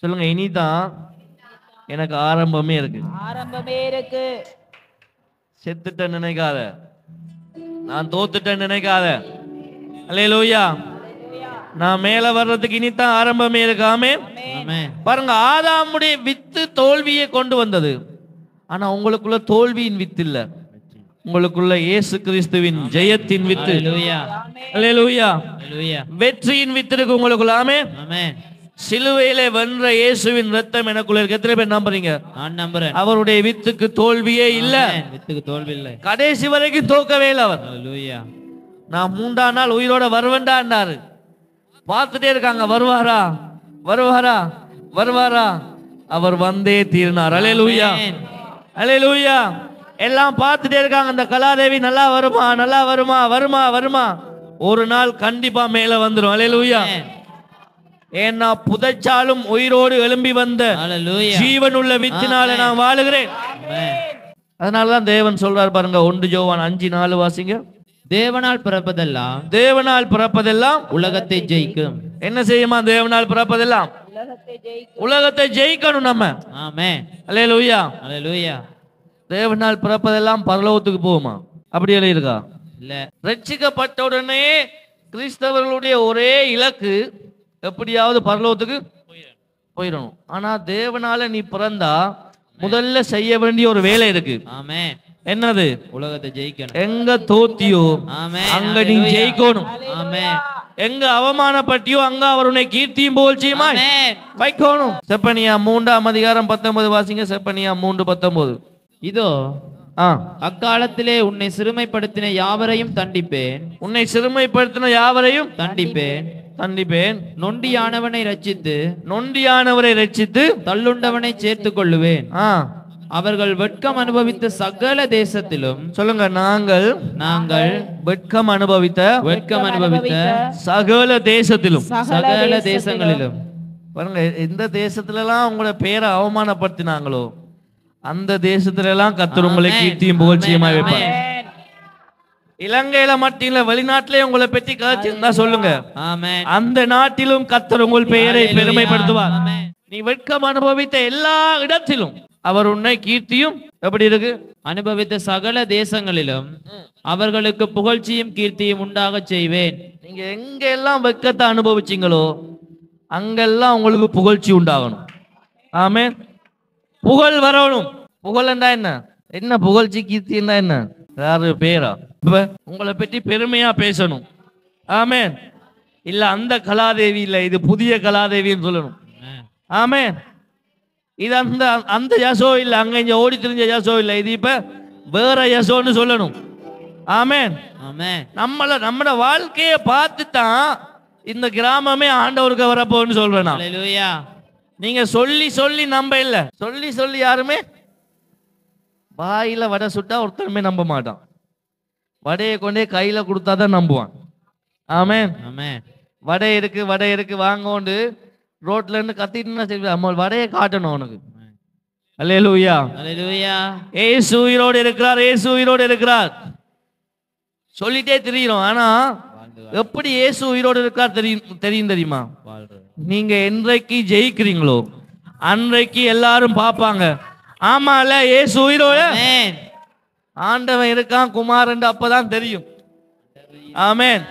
சொல்லுங்க, இனிதான் எனக்கு ஆரம்பமே இருக்கு. ஆரம்பமே இருக்கு. செத்துட்டேன் நினைக்காத, நான் தோத்துட்டேன் நினைக்காத. அல்லேலூயா. நான் மேல வர்றதுக்கு இனிதான் ஆரம்பமே இருக்கு. ஆமென். பாருங்க, ஆதாமுடைய வித்து தோல்வியை கொண்டு வந்தது. ஆனா உங்களுக்குள்ள தோல்வியின் வித்து இல்ல, உங்களுக்குள்ள இயேசு கிறிஸ்துவின் ஜெயத்தின் வித்து. அல்லேலூயா. வெற்றியின் வித்து இருக்கு உங்களுக்குள்ள. ஆமென். சிலுவையிலே வென்ற இயேசுவின் ரத்தம் எனக்குள்ள இருக்கு. எத்தனை பேர் நம்புறீங்க? நான் நம்புறேன். அவருடைய வித்துக்கு தோல்வியே இல்ல. வித்துக்கு தோல்வி இல்லை. கடைசி வரைக்கும் தோக்கவே இல்லை அவர். ஹல்லேலூயா. நான் 3ஆம் நாள் உயிரோட வருவேன்டான்னாரு. பார்த்துட்டே இருக்காங்க, வருவாரா வருவாரா வருவாரா. அவர் வந்தே தீர்னார். அல்லேலூயா. அல்லேலூயா. எல்லாம் பார்த்துட்டே இருக்காங்க, அந்த கலாதேவி நல்லா வருமா நல்லா வருமா வருமா வருமா. ஒரு நாள் கண்டிப்பா மேல வந்துடும். அல்லேலூயா. ஏன்னா புதைச்சாலும் உயிரோடு எழும்பி வந்த ஜீவனுள்ள வித்தினால நான் வாழுகிறேன். அதனாலதான் தேவன் சொல்றார் பாருங்க, 1 யோவான் 5:4 வாசிங்க. தேவனால் பிறப்பதெல்லாம் தேவனால் பிறப்பதெல்லாம் உலகத்தை ஜெயிக்கும். என்ன செய்யுமா? தேவனால் பிறப்பதெல்லாம் உலகத்தை ஜெயிக்கணும் நம்ம. ஆமென். அல்லேலூயா. ஹல்லேலூயா. தேவனால் பிறப்பதெல்லாம் பரலோகத்துக்கு போகுமா? அப்படி இருக்கா? இல்ல. ரட்சிக்கப்பட்ட உடனே கிறிஸ்தவர்களுடைய ஒரே இலக்கு எப்படியாவது பரலோகத்துக்கு போயிடணும். ஆனா தேவனால நீ பிறந்தா முதல்ல செய்ய வேண்டிய ஒரு வேலை இருக்கு. ஆமென். என்னது? உலகத்தை ஜெயிக்கணும். எங்க தோத்தியோ அங்க நீ ஜெயிக்கணும். ஆமென். எங்க அவமானப்பட்டியோ அங்க அவர் உன்னை கீர்த்தியும் புகழ்ச்சியுமா வைக்கணும். செப்பனியா 3ஆம் அதிகாரம் 19 வாசிங்க. செப்பனியா 3:19. இதோ அக்காலத்திலே உன்னை சிறுமைப்படுத்தின யாவரையும் தண்டிப்பேன். உன்னை சிறுமைப்படுத்தின யாவரையும் தண்டிப்பேன். நொண்டியானவனை ரட்சித்து தள்ளுண்டவனை சேர்த்துக் கொள்ளுவேன். அவர்கள் வெட்கம் அனுபவித்த சகல தேசத்திலும். சொல்லுங்க, நாங்கள் வெட்கம் அனுபவித்த சகல தேசத்திலும். சகல தேசங்களிலும். பாருங்க, எந்த தேசத்துல எல்லாம் உங்களோட பேரை அவமானப்படுத்தினாங்களோ அந்த தேசத்துல எல்லாம் கர்த்தர் உங்களை கீர்த்தியும் புகழ்ச்சியுமா வைப்பார். இலங்கையில மட்டும் இல்ல, வெளிநாட்டிலே உங்களை பற்றி கதைச்சிருந்தா சொல்லுங்க, அந்த நாட்டிலும் கர்த்தர் உங்கள் பெயரை பெருமைப்படுத்துவார். நீ வெட்கம் அனுபவித்த எல்லா இடத்திலும் அவர் உன்னை கீர்த்தியும் எப்படி இருக்கு அனுபவித்த சகல தேசங்களிலும் அவர்களுக்கு புகழ்ச்சியும் கீர்த்தியும் உண்டாக செய்வேன். நீங்க எங்க எல்லாம் வெட்கத்தை அனுபவிச்சீங்களோ அங்கெல்லாம் உங்களுக்கு புகழ்ச்சி உண்டாகணும். ஆமென். புகழ் வரணும். புகழ் என்றா என்ன? என்ன புகழ்ச்சி கீர்த்தி என்றா என்ன? யாரு பேரா? உங்களை பற்றி பெருமையா பேசணும். ஆமென். இல்ல அந்த கலாதேவி இல்ல, இது புதிய கலாதேவின்னு சொல்லணும். ஆமென். இது அந்த யசோ இல்ல, அங்க இங்க ஓடி திரிஞ்ச யசோ இல்ல, இது இப்ப வேற யசோன்னு சொல்லணும். ஆமென். நம்மட வாழ்க்கையை பார்த்து தான் இந்த கிராமமே ஆண்டவருக்கு வரப்போன்னு சொல்றேன். நீங்க சொல்லி சொல்லி நம்ப இல்ல, சொல்லி சொல்லி யாருமே வாயில வடை சுட்டா ஒருத்தருமே நம்ப மாட்டான். வடையை கொண்டே கையில கொடுத்தாதான் நம்புவான். ஆமென். வடை இருக்கு வாங்கோண்டு ரோட்ல இருந்து கத்திட்டுனா சரி, அம்மா வடையை காட்டணும் உனக்கு. அல்லேலூயா. இயேசு உயிரோடு இருக்கிறார் சொல்லிட்டே தெரியும். ஆனா எப்படி இயேசு உயிரோடு இருக்கார் தெரியும் தெரியுமா? நீங்க என்றைக்கு ஜெயிக்கிறீங்களோ அன்றைக்கு எல்லாரும் பார்ப்பாங்க, ஆமால இயேசு உயிரோடு ஆண்டவன் இருக்கான் குமாரன், அப்பதான் தெரியும். ஆமென்.